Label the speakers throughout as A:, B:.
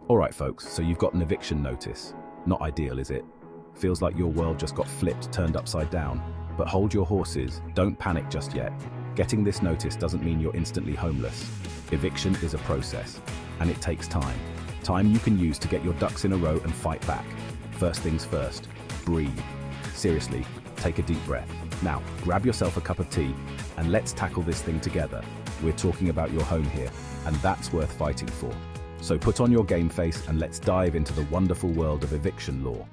A: Alright folks, so you've got an eviction notice. Not ideal, is it? Feels like your world just got flipped, turned upside down. But hold your horses, don't panic just yet. Getting this notice doesn't mean you're instantly homeless. Eviction is a process, and it takes time. Time you can use to get your ducks in a row and fight back. First things first, breathe. Seriously, take a deep breath. Now, grab yourself a cup of tea, and let's tackle this thing together. We're talking about your home here, and that's worth fighting for. So put on your game face and let's dive into the wonderful world of eviction law.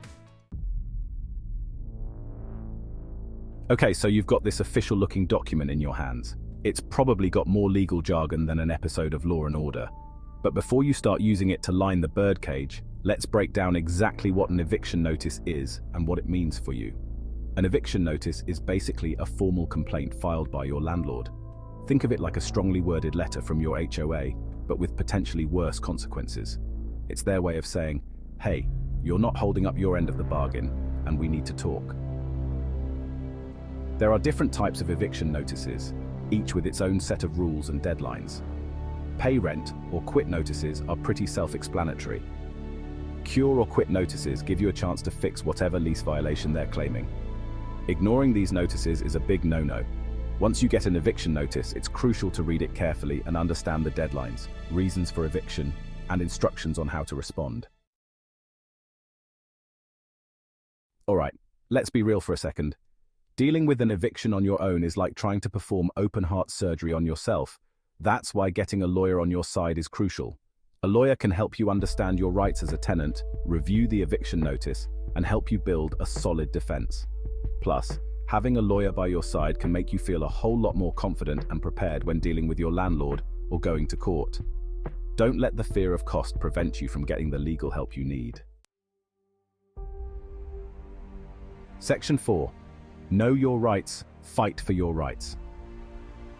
A: Okay, so you've got this official looking document in your hands. It's probably got more legal jargon than an episode of Law and Order. But before you start using it to line the birdcage, let's break down exactly what an eviction notice is and what it means for you. An eviction notice is basically a formal complaint filed by your landlord. Think of it like a strongly worded letter from your HOA, but with potentially worse consequences. It's their way of saying, hey, you're not holding up your end of the bargain, and we need to talk. There are different types of eviction notices, each with its own set of rules and deadlines. Pay rent or quit notices are pretty self-explanatory. Cure or quit notices give you a chance to fix whatever lease violation they're claiming. Ignoring these notices is a big no-no. Once you get an eviction notice, it's crucial to read it carefully and understand the deadlines, reasons for eviction, and instructions on how to respond. Alright, let's be real for a second. Dealing with an eviction on your own is like trying to perform open-heart surgery on yourself. That's why getting a lawyer on your side is crucial. A lawyer can help you understand your rights as a tenant, review the eviction notice, and help you build a solid defense. Plus, having a lawyer by your side can make you feel a whole lot more confident and prepared when dealing with your landlord or going to court. Don't let the fear of cost prevent you from getting the legal help you need. Section 4. Know your rights, fight for your rights.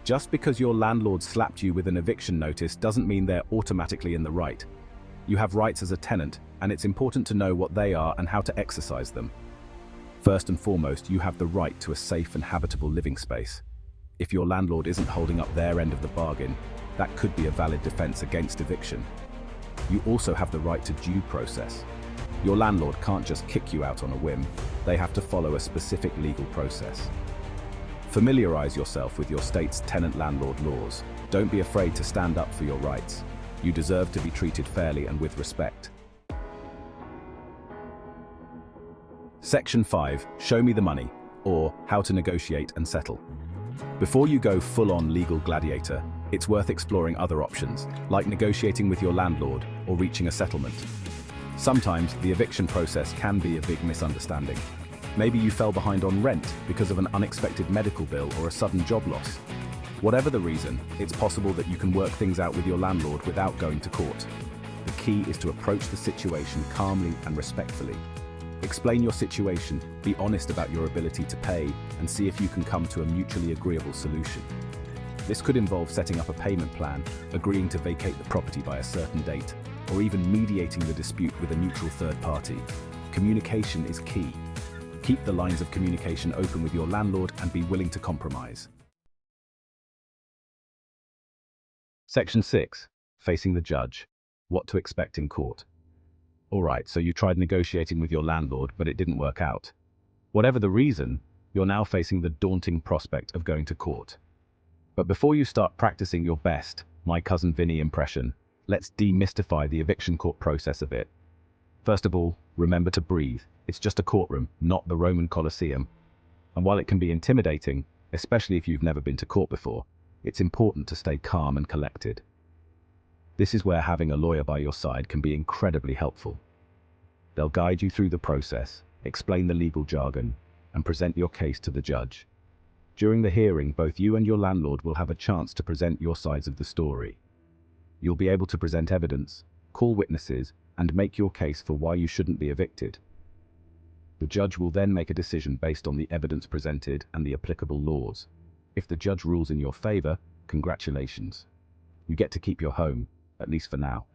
A: Just because your landlord slapped you with an eviction notice doesn't mean they're automatically in the right. You have rights as a tenant, and it's important to know what they are and how to exercise them. First and foremost, you have the right to a safe and habitable living space. If your landlord isn't holding up their end of the bargain, that could be a valid defense against eviction. You also have the right to due process. Your landlord can't just kick you out on a whim. They have to follow a specific legal process. Familiarize yourself with your state's tenant-landlord laws. Don't be afraid to stand up for your rights. You deserve to be treated fairly and with respect. Section 5. Show me the money, or how to negotiate and settle. Before you go full-on legal gladiator, it's worth exploring other options, like negotiating with your landlord or reaching a settlement. Sometimes the eviction process can be a big misunderstanding. Maybe you fell behind on rent because of an unexpected medical bill or a sudden job loss. Whatever the reason, it's possible that you can work things out with your landlord without going to court. The key is to approach the situation calmly and respectfully. Explain your situation, be honest about your ability to pay, and see if you can come to a mutually agreeable solution. This could involve setting up a payment plan, agreeing to vacate the property by a certain date, or even mediating the dispute with a neutral third party. Communication is key. Keep the lines of communication open with your landlord and be willing to compromise. Section 6. Facing the judge. What to expect in court. Alright, so you tried negotiating with your landlord, but it didn't work out. Whatever the reason, you're now facing the daunting prospect of going to court. But before you start practicing your best, my cousin Vinny impression, let's demystify the eviction court process a bit. First of all, remember to breathe. It's just a courtroom, not the Roman Colosseum. And while it can be intimidating, especially if you've never been to court before, it's important to stay calm and collected. This is where having a lawyer by your side can be incredibly helpful. They'll guide you through the process, explain the legal jargon, and present your case to the judge. During the hearing, both you and your landlord will have a chance to present your sides of the story. You'll be able to present evidence, call witnesses, and make your case for why you shouldn't be evicted. The judge will then make a decision based on the evidence presented and the applicable laws. If the judge rules in your favor, congratulations. You get to keep your home, at least for now.